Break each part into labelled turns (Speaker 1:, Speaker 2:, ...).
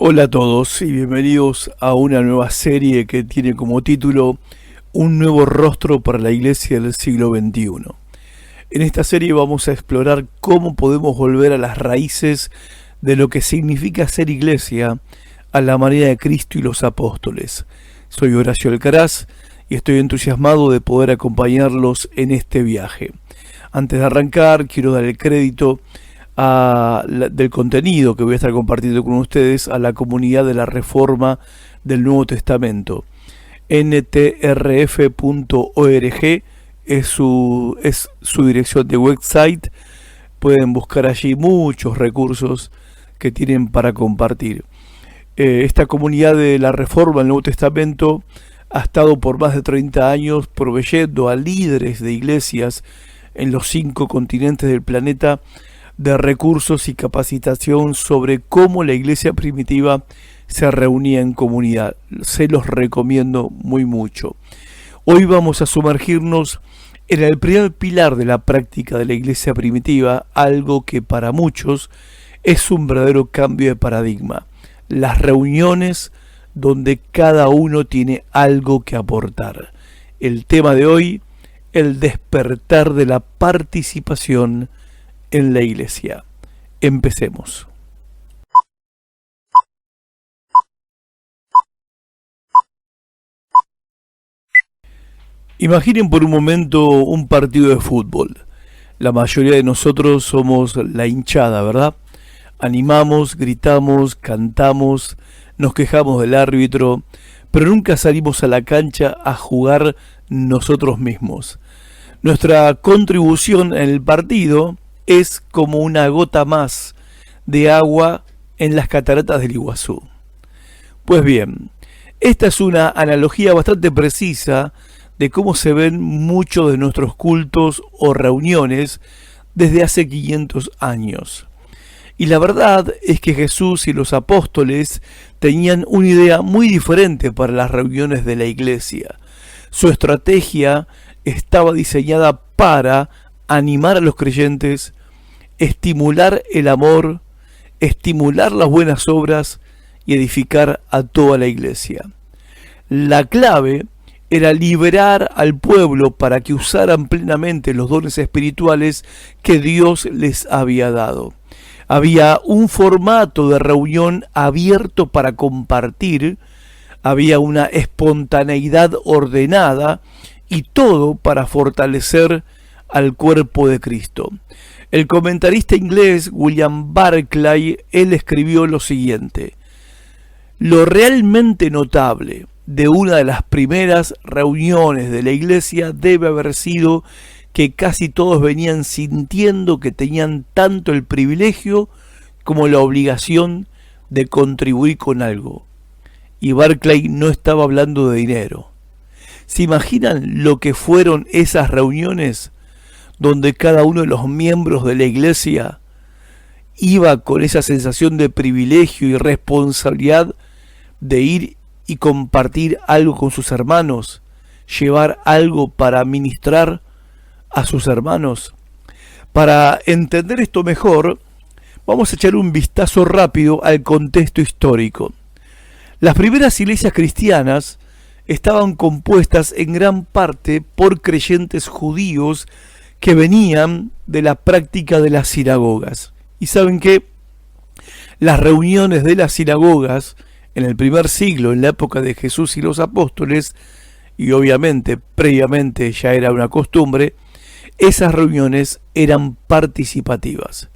Speaker 1: Hola a todos y bienvenidos a una nueva serie que tiene como título Un nuevo rostro para la Iglesia del siglo XXI. En esta serie vamos a explorar cómo podemos volver a las raíces de lo que significa ser iglesia a la manera de Cristo y los apóstoles. Soy Horacio Alcaraz y estoy entusiasmado de poder acompañarlos en este viaje. Antes de arrancar, quiero dar el crédito del contenido que voy a estar compartiendo con ustedes a la comunidad de la Reforma del Nuevo Testamento. ntrf.org es su dirección de website. Pueden buscar allí muchos recursos que tienen para compartir. Esta comunidad de la Reforma del Nuevo Testamento ha estado por más de 30 años proveyendo a líderes de iglesias en los 5 continentes del planeta de recursos y capacitación sobre cómo la iglesia primitiva se reunía en comunidad. Se los recomiendo muy mucho. Hoy vamos a sumergirnos en el primer pilar de la práctica de la iglesia primitiva, algo que para muchos es un verdadero cambio de paradigma. Las reuniones donde cada uno tiene algo que aportar. El tema de hoy, el despertar de la participación en la iglesia. Empecemos. Imaginen por un momento un partido de fútbol. La mayoría de nosotros somos la hinchada, ¿verdad? Animamos, gritamos, cantamos, nos quejamos del árbitro, pero nunca salimos a la cancha a jugar nosotros mismos. Nuestra contribución en el partido es como una gota más de agua en las cataratas del Iguazú. Pues bien, esta es una analogía bastante precisa de cómo se ven muchos de nuestros cultos o reuniones desde hace 500 años. Y la verdad es que Jesús y los apóstoles tenían una idea muy diferente para las reuniones de la iglesia. Su estrategia estaba diseñada para animar a los creyentes, estimular el amor, estimular las buenas obras y edificar a toda la iglesia. La clave era liberar al pueblo para que usaran plenamente los dones espirituales que Dios les había dado. Había un formato de reunión abierto para compartir, había una espontaneidad ordenada y todo para fortalecer al cuerpo de Cristo. El comentarista inglés William Barclay, él escribió lo siguiente: lo realmente notable de una de las primeras reuniones de la iglesia debe haber sido que casi todos venían sintiendo que tenían tanto el privilegio como la obligación de contribuir con algo. Y Barclay no estaba hablando de dinero. ¿Se imaginan lo que fueron esas reuniones donde cada uno de los miembros de la iglesia iba con esa sensación de privilegio y responsabilidad de ir y compartir algo con sus hermanos, llevar algo para ministrar a sus hermanos? Para entender esto mejor, vamos a echar un vistazo rápido al contexto histórico. Las primeras iglesias cristianas estaban compuestas en gran parte por creyentes judíos que venían de la práctica de las sinagogas. Y saben que las reuniones de las sinagogas en el primer siglo, en la época de Jesús y los apóstoles, y obviamente previamente ya era una costumbre, esas reuniones eran participativas.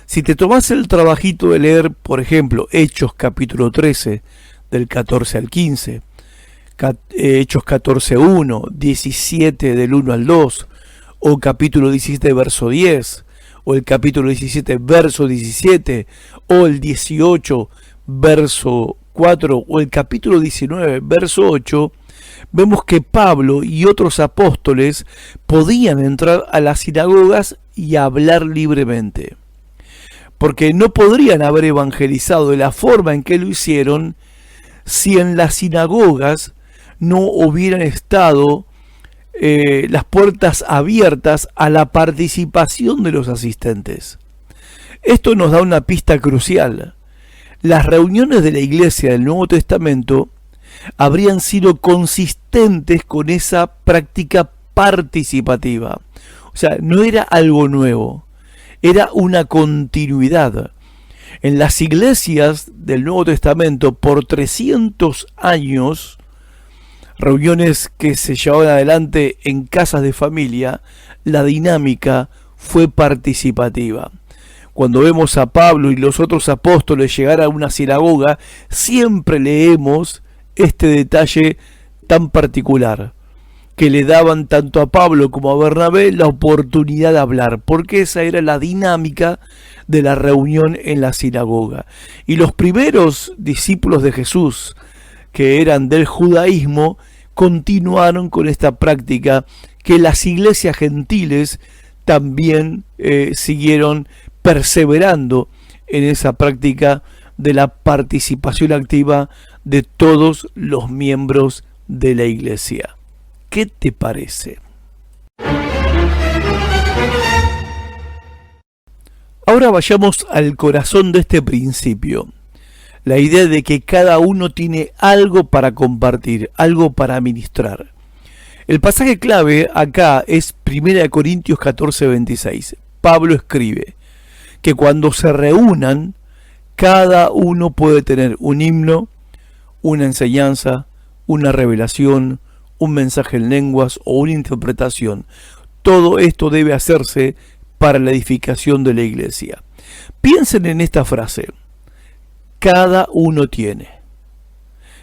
Speaker 1: Si te tomás el trabajito de leer, por ejemplo, Hechos capítulo 13, del 14 al 15, Hechos 14.1, 17 del 1 al 2, o capítulo 17 verso 10, o el capítulo 17 verso 17, o el 18 verso 4, o el capítulo 19 verso 8, vemos que Pablo y otros apóstoles podían entrar a las sinagogas y hablar libremente, porque no podrían haber evangelizado de la forma en que lo hicieron si en las sinagogas no hubieran estado las puertas abiertas a la participación de los asistentes. Esto nos da una pista crucial. las reuniones de la iglesia del Nuevo Testamento habrían sido consistentes con esa práctica participativa. O sea, no era algo nuevo, era una continuidad. En las iglesias del Nuevo Testamento, por 300 años, reuniones que se llevaban adelante en casas de familia, la dinámica fue participativa. Cuando vemos a Pablo y los otros apóstoles llegar a una sinagoga, siempre leemos este detalle tan particular, que le daban tanto a Pablo como a Bernabé la oportunidad de hablar, porque esa era la dinámica de la reunión en la sinagoga. Y los primeros discípulos de Jesús, que eran del judaísmo, continuaron con esta práctica que las iglesias gentiles también siguieron perseverando en esa práctica de la participación activa de todos los miembros de la iglesia. ¿Qué te parece? Ahora vayamos al corazón de este principio. La idea de que cada uno tiene algo para compartir, algo para ministrar. El pasaje clave acá es 1 Corintios 14:26. Pablo escribe que cuando se reúnan, cada uno puede tener un himno, una enseñanza, una revelación, un mensaje en lenguas o una interpretación. Todo esto debe hacerse para la edificación de la iglesia. Piensen en esta frase. Cada uno tiene.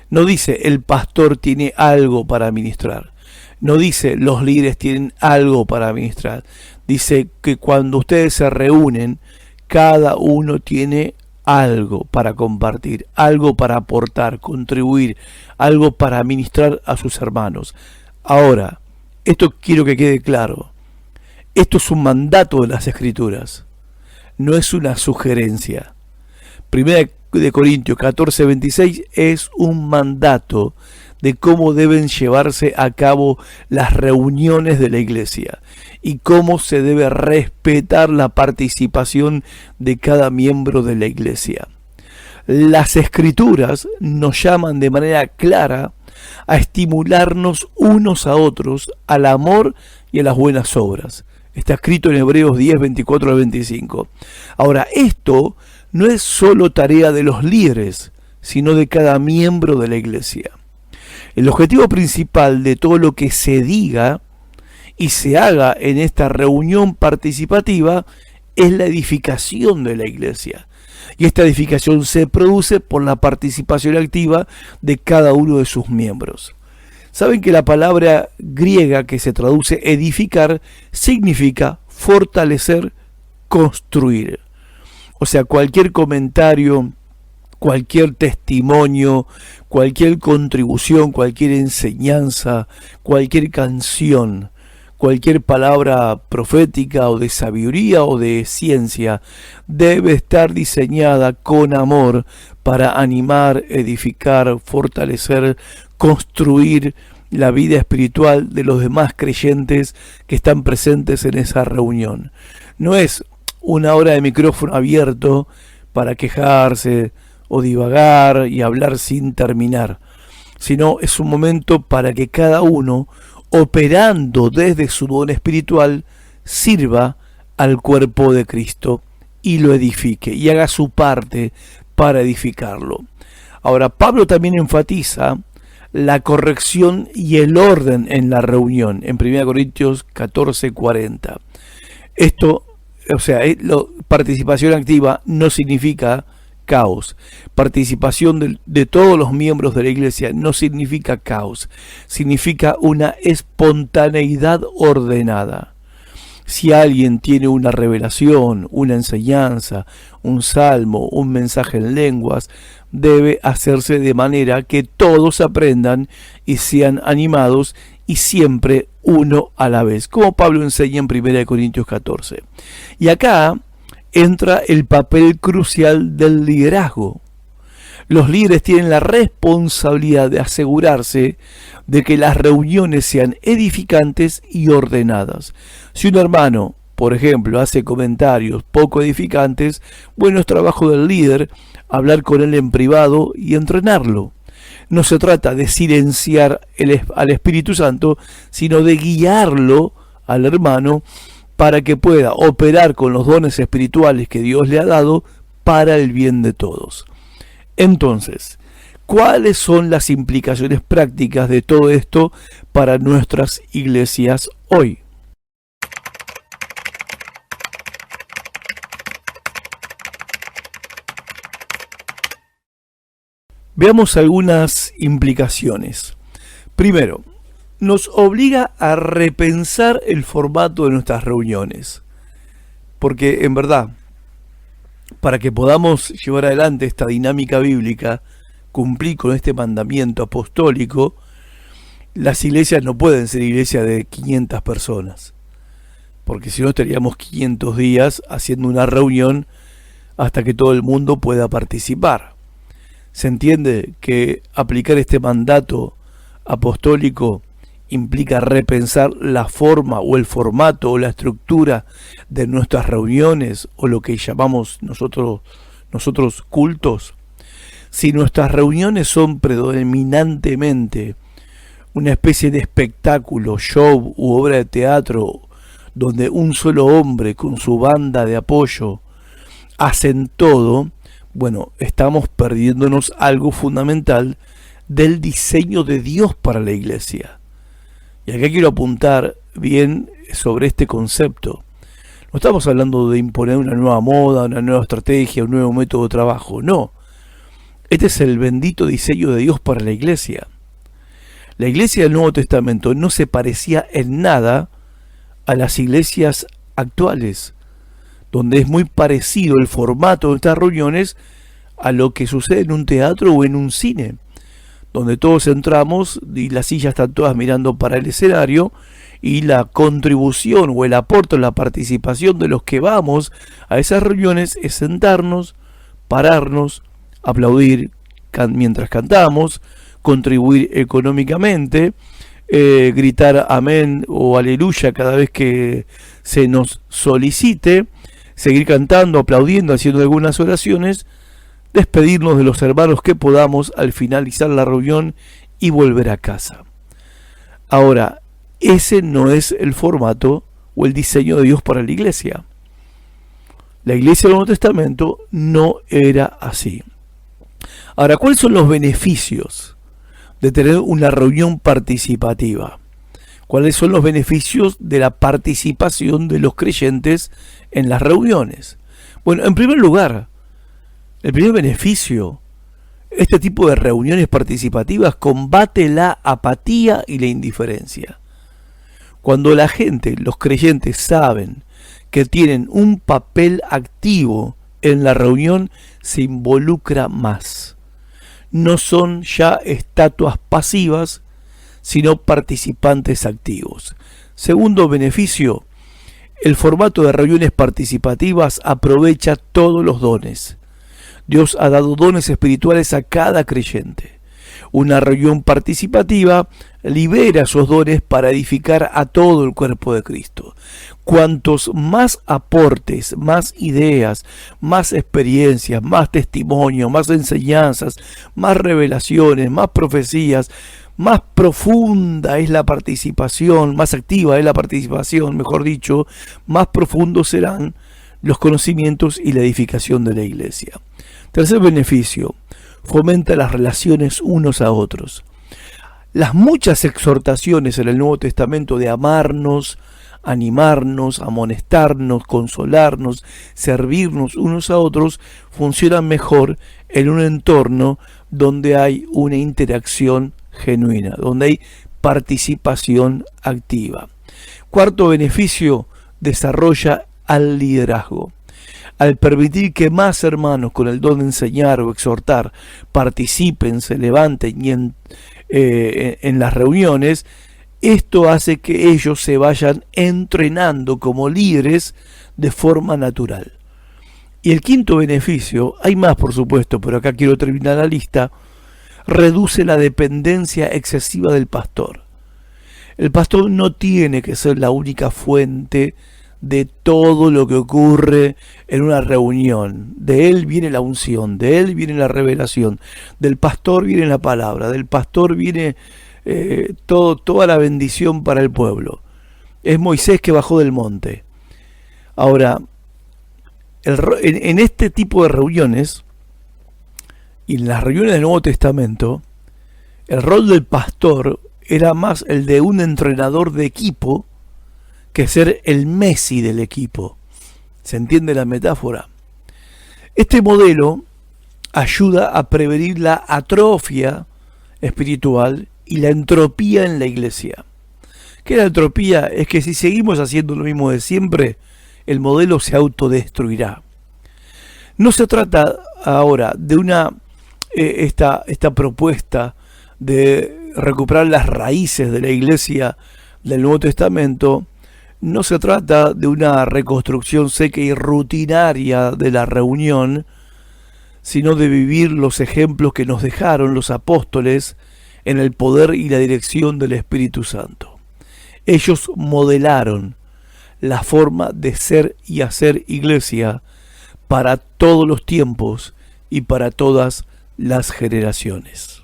Speaker 1: No dice el pastor tiene algo para ministrar. No dice los líderes tienen algo para ministrar. Dice que cuando ustedes se reúnen, cada uno tiene algo para compartir, algo para aportar, contribuir, algo para ministrar a sus hermanos. Ahora, esto quiero que quede claro. Esto es un mandato de las Escrituras, no es una sugerencia. 1 Corintios 14:26 es un mandato de cómo deben llevarse a cabo las reuniones de la iglesia y cómo se debe respetar la participación de cada miembro de la iglesia. Las Escrituras nos llaman de manera clara a estimularnos unos a otros al amor y a las buenas obras. Está escrito en Hebreos 10, 24 al 25. Ahora, esto no es solo tarea de los líderes, sino de cada miembro de la iglesia. El objetivo principal de todo lo que se diga y se haga en esta reunión participativa es la edificación de la iglesia. Y esta edificación se produce por la participación activa de cada uno de sus miembros. Saben que la palabra griega que se traduce edificar significa fortalecer, construir. O sea, cualquier comentario, cualquier testimonio, cualquier contribución, cualquier enseñanza, cualquier canción, cualquier palabra profética o de sabiduría o de ciencia debe estar diseñada con amor para animar, edificar, fortalecer, construir la vida espiritual de los demás creyentes que están presentes en esa reunión. No es una hora de micrófono abierto para quejarse o divagar y hablar sin terminar, sino es un momento para que cada uno, operando desde su don espiritual, sirva al cuerpo de Cristo y lo edifique y haga su parte para edificarlo. Ahora, Pablo también enfatiza la corrección y el orden en la reunión, en 1 Corintios 14:40. Esto, o sea, participación activa no significa caos. Participación de todos los miembros de la iglesia no significa caos, significa una espontaneidad ordenada. Si alguien tiene una revelación, una enseñanza, un salmo, un mensaje en lenguas, debe hacerse de manera que todos aprendan y sean animados y siempre uno a la vez, como Pablo enseña en 1 Corintios 14. Y acá entra el papel crucial del liderazgo. Los líderes tienen la responsabilidad de asegurarse de que las reuniones sean edificantes y ordenadas. Si un hermano, por ejemplo, hace comentarios poco edificantes, bueno, es trabajo del líder hablar con él en privado y entrenarlo. No se trata de silenciar al Espíritu Santo, sino de guiarlo al hermano para que pueda operar con los dones espirituales que Dios le ha dado para el bien de todos. Entonces, ¿cuáles son las implicaciones prácticas de todo esto para nuestras iglesias hoy? Veamos algunas implicaciones. Primero, nos obliga a repensar el formato de nuestras reuniones. Porque en verdad, para que podamos llevar adelante esta dinámica bíblica, cumplir con este mandamiento apostólico, las iglesias no pueden ser iglesias de 500 personas. Porque si no estaríamos 500 días haciendo una reunión hasta que todo el mundo pueda participar. Se entiende que aplicar este mandato apostólico implica repensar la forma o el formato o la estructura de nuestras reuniones o lo que llamamos nosotros cultos. Si nuestras reuniones son predominantemente una especie de espectáculo, show u obra de teatro donde un solo hombre con su banda de apoyo hacen todo, bueno, estamos perdiéndonos algo fundamental del diseño de Dios para la iglesia. Y acá quiero apuntar bien sobre este concepto. No estamos hablando de imponer una nueva moda, una nueva estrategia, un nuevo método de trabajo. No. Este es el bendito diseño de Dios para la iglesia. La iglesia del Nuevo Testamento no se parecía en nada a las iglesias actuales, donde es muy parecido el formato de estas reuniones a lo que sucede en un teatro o en un cine, donde todos entramos y las sillas están todas mirando para el escenario y la contribución o el aporte o la participación de los que vamos a esas reuniones es sentarnos, pararnos, aplaudir mientras cantamos, contribuir económicamente, gritar amén o aleluya cada vez que se nos solicite, seguir cantando, aplaudiendo, haciendo algunas oraciones, despedirnos de los hermanos que podamos al finalizar la reunión y volver a casa. Ahora, ese no es el formato o el diseño de Dios para la iglesia. La iglesia del Nuevo Testamento no era así. Ahora, ¿cuáles son los beneficios de tener una reunión participativa? ¿Cuáles son los beneficios de la participación de los creyentes en las reuniones? Bueno, en primer lugar, el primer beneficio, este tipo de reuniones participativas combate la apatía y la indiferencia. Cuando la gente, los creyentes, saben que tienen un papel activo en la reunión, se involucra más. No son ya estatuas pasivas, sino participantes activos. Segundo beneficio, el formato de reuniones participativas aprovecha todos los dones. Dios ha dado dones espirituales a cada creyente. Una reunión participativa libera esos dones para edificar a todo el cuerpo de Cristo. Cuantos más aportes, más ideas, más experiencias, más testimonios, más enseñanzas, más revelaciones, más profecías, más profunda es la participación, más activa es la participación, mejor dicho, más profundos serán los conocimientos y la edificación de la iglesia. Tercer beneficio, fomenta las relaciones unos a otros. Las muchas exhortaciones en el Nuevo Testamento de amarnos, animarnos, amonestarnos, consolarnos, servirnos unos a otros, funcionan mejor en un entorno donde hay una interacción genuina, donde hay participación activa. Cuarto beneficio, desarrolla al liderazgo. Al permitir que más hermanos con el don de enseñar o exhortar participen, se levanten y en las reuniones, esto hace que ellos se vayan entrenando como líderes de forma natural. Y el quinto beneficio, hay más por supuesto, pero acá quiero terminar la lista, reduce la dependencia excesiva del pastor. El pastor no tiene que ser la única fuente de todo lo que ocurre en una reunión. De él viene la unción, de él viene la revelación, del pastor viene la palabra, del pastor viene toda la bendición para el pueblo. Es Moisés que bajó del monte. Ahora, en este tipo de reuniones, y en las reuniones del Nuevo Testamento, el rol del pastor era más el de un entrenador de equipo que ser el Messi del equipo. ¿Se entiende la metáfora? Este modelo ayuda a prevenir la atrofia espiritual y la entropía en la iglesia. ¿Qué es la entropía? Es que si seguimos haciendo lo mismo de siempre, el modelo se autodestruirá. No se trata ahora de esta propuesta de recuperar las raíces de la iglesia del Nuevo Testamento. No se trata de una reconstrucción seca y rutinaria de la reunión, sino de vivir los ejemplos que nos dejaron los apóstoles en el poder y la dirección del Espíritu Santo. Ellos modelaron la forma de ser y hacer iglesia para todos los tiempos y para todas las generaciones.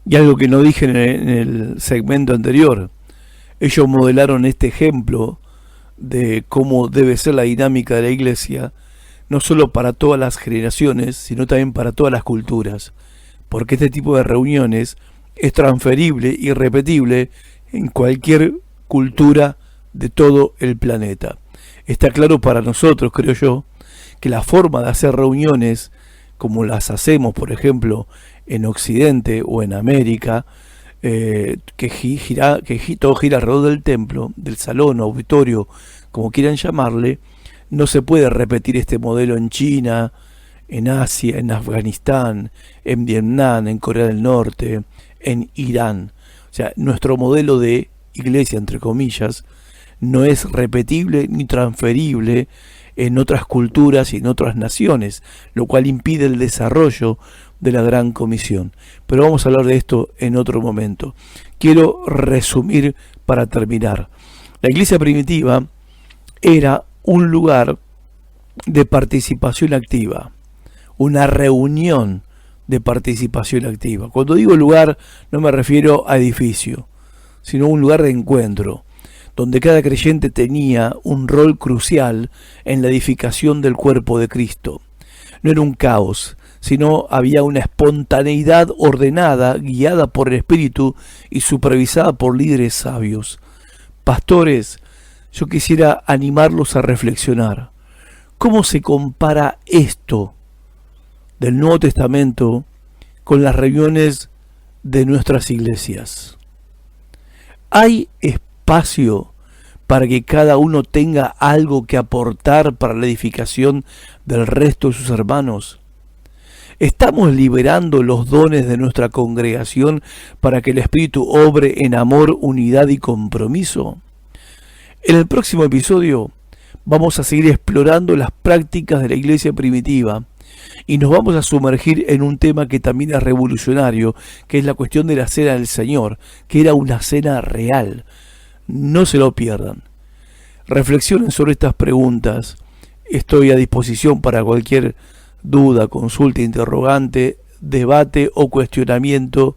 Speaker 1: Y algo que no dije en el segmento anterior, ellos modelaron este ejemplo de cómo debe ser la dinámica de la iglesia, no solo para todas las generaciones, sino también para todas las culturas, porque este tipo de reuniones es transferible y repetible en cualquier cultura de todo el planeta. Está claro para nosotros, creo yo, que la forma de hacer reuniones, como las hacemos, por ejemplo, en Occidente o en América, todo gira alrededor del templo, del salón, auditorio, como quieran llamarle. No se puede repetir este modelo en China, en Asia, en Afganistán, en Vietnam, en Corea del Norte, en Irán. O sea, nuestro modelo de iglesia, entre comillas, no es repetible ni transferible en otras culturas y en otras naciones, lo cual impide el desarrollo de la Gran Comisión. Pero vamos a hablar de esto en otro momento. Quiero resumir para terminar. La iglesia primitiva era un lugar de participación activa, una reunión de participación activa. Cuando digo lugar, no me refiero a edificio, sino un lugar de encuentro, donde cada creyente tenía un rol crucial en la edificación del cuerpo de Cristo. No era un caos, sino había una espontaneidad ordenada, guiada por el Espíritu y supervisada por líderes sabios. Pastores, yo quisiera animarlos a reflexionar. ¿Cómo se compara esto del Nuevo Testamento con las reuniones de nuestras iglesias? ¿Hay espacio para que cada uno tenga algo que aportar para la edificación del resto de sus hermanos? ¿Estamos liberando los dones de nuestra congregación para que el Espíritu obre en amor, unidad y compromiso? En el próximo episodio vamos a seguir explorando las prácticas de la iglesia primitiva y nos vamos a sumergir en un tema que también es revolucionario, que es la cuestión de la cena del Señor, que era una cena real. No se lo pierdan. Reflexionen sobre estas preguntas. Estoy a disposición para cualquier duda, consulta, interrogante, debate o cuestionamiento.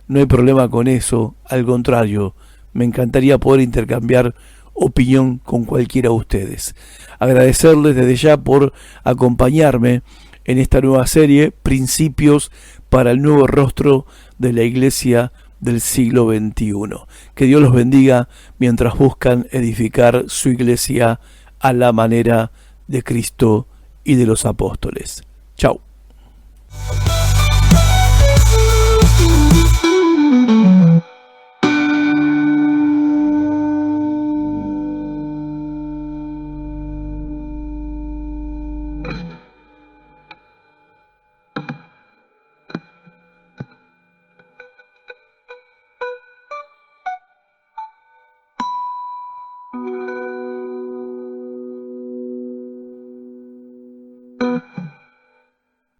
Speaker 1: No hay problema con eso. Al contrario, me encantaría poder intercambiar opinión con cualquiera de ustedes. Agradecerles desde ya por acompañarme en esta nueva serie, Principios para el Nuevo Rostro de la Iglesia del siglo XXI. Que Dios los bendiga mientras buscan edificar su iglesia a la manera de Cristo y de los apóstoles. Chao.